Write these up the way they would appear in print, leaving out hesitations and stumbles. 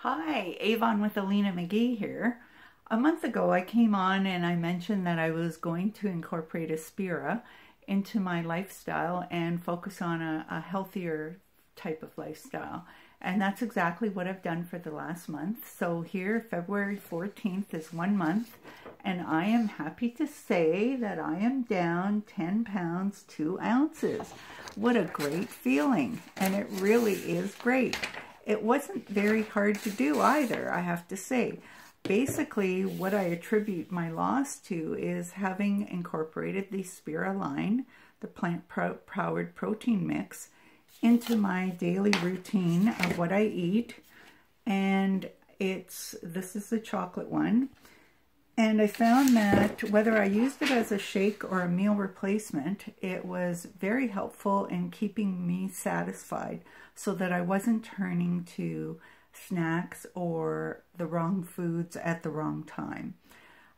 Hi, Avon with Elina McGee here. A month ago I came on and I mentioned that I was going to incorporate Espira into my lifestyle and focus on a healthier type of lifestyle. And that's exactly what I've done for the last month. So here, February 14th is 1 month, and I am happy to say that I am down 10 pounds, 2 ounces. What a great feeling, and it really is great. It wasn't very hard to do either, I have to say. Basically, what I attribute my loss to is having incorporated the Espira line, the plant-powered protein mix, into my daily routine of what I eat. And this is the chocolate one. And I found that whether I used it as a shake or a meal replacement, it was very helpful in keeping me satisfied so that I wasn't turning to snacks or the wrong foods at the wrong time.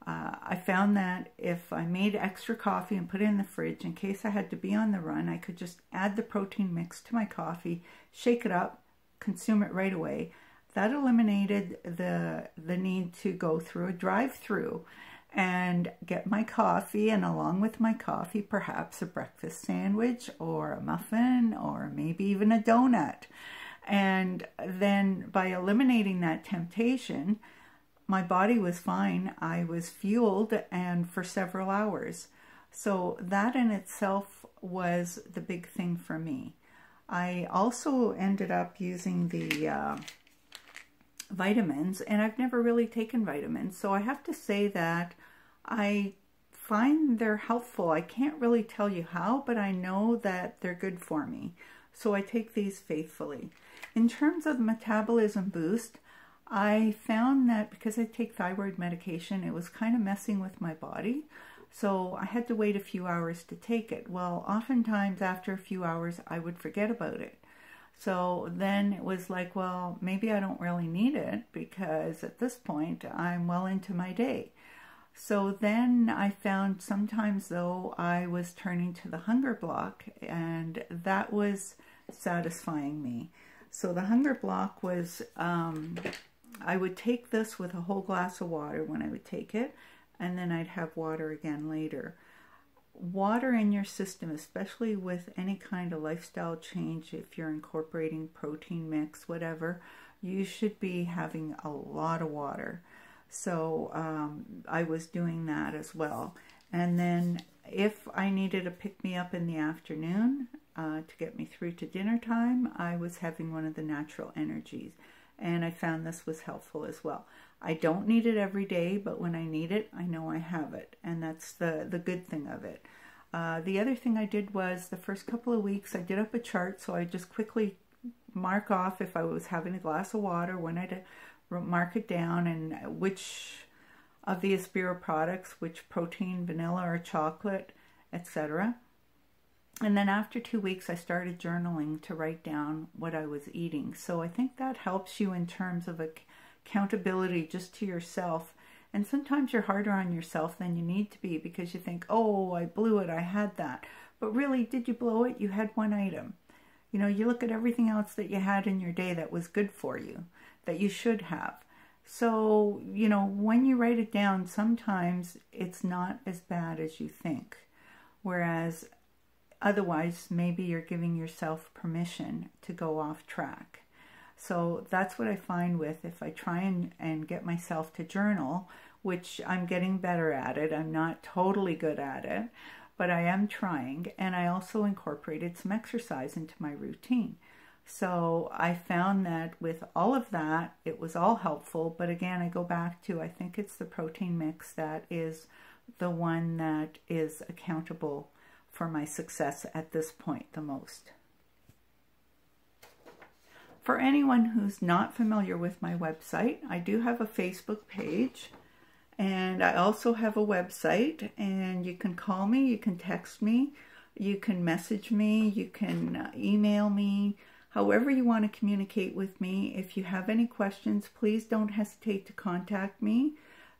I found that if I made extra coffee and put it in the fridge in case I had to be on the run, I could just add the protein mix to my coffee, shake it up, consume it right away. That eliminated the need to go through a drive-through and get my coffee, and along with my coffee, perhaps a breakfast sandwich or a muffin or maybe even a donut. And then by eliminating that temptation, my body was fine. I was fueled, and for several hours. So that in itself was the big thing for me. I also ended up using the vitamins, and I've never really taken vitamins, so I have to say that I find they're helpful. I can't really tell you how, but I know that they're good for me, so I take these faithfully. In terms of the metabolism boost, I found that because I take thyroid medication, it was kind of messing with my body, so I had to wait a few hours to take it. Well, oftentimes after a few hours I would forget about it. So then it was like, well, maybe I don't really need it because at this point I'm well into my day. So then I found sometimes though I was turning to the hunger block, and that was satisfying me. So the hunger block was, I would take this with a whole glass of water when I would take it, and then I'd have water again later. Water in your system, especially with any kind of lifestyle change, if you're incorporating protein mix, whatever, you should be having a lot of water. So I was doing that as well. And then if I needed a pick-me-up in the afternoon to get me through to dinner time, I was having one of the natural energies. And I found this was helpful as well. I don't need it every day, but when I need it, I know I have it. And that's the good thing of it. The other thing I did was the first couple of weeks, I did up a chart, so I just quickly mark off if I was having a glass of water, when I'd mark it down, and which of the Espira products, which protein, vanilla or chocolate, etc. And then after 2 weeks, I started journaling to write down what I was eating. So I think that helps you in terms of accountability just to yourself. And sometimes you're harder on yourself than you need to be because you think, oh, I blew it, I had that. But really, did you blow it? You had one item. You know, you look at everything else that you had in your day that was good for you, that you should have. So, you know, when you write it down, sometimes it's not as bad as you think. Whereas otherwise, maybe you're giving yourself permission to go off track. So that's what I find with, if I try and get myself to journal, which I'm getting better at it. I'm not totally good at it, but I am trying. And I also incorporated some exercise into my routine. So I found that with all of that, it was all helpful. But again, I go back to, I think it's the protein mix that is the one that is accountable for my success at this point the most. For anyone who's not familiar with my website, I do have a Facebook page, and I also have a website, and you can call me, you can text me, you can message me, you can email me, however you want to communicate with me. If you have any questions, please don't hesitate to contact me.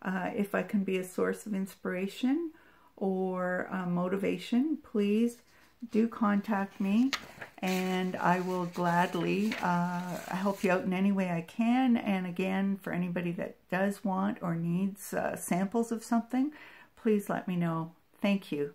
If I can be a source of inspiration or motivation, please do contact me, and I will gladly help you out in any way I can. And again, for anybody that does want or needs samples of something, please let me know. Thank you.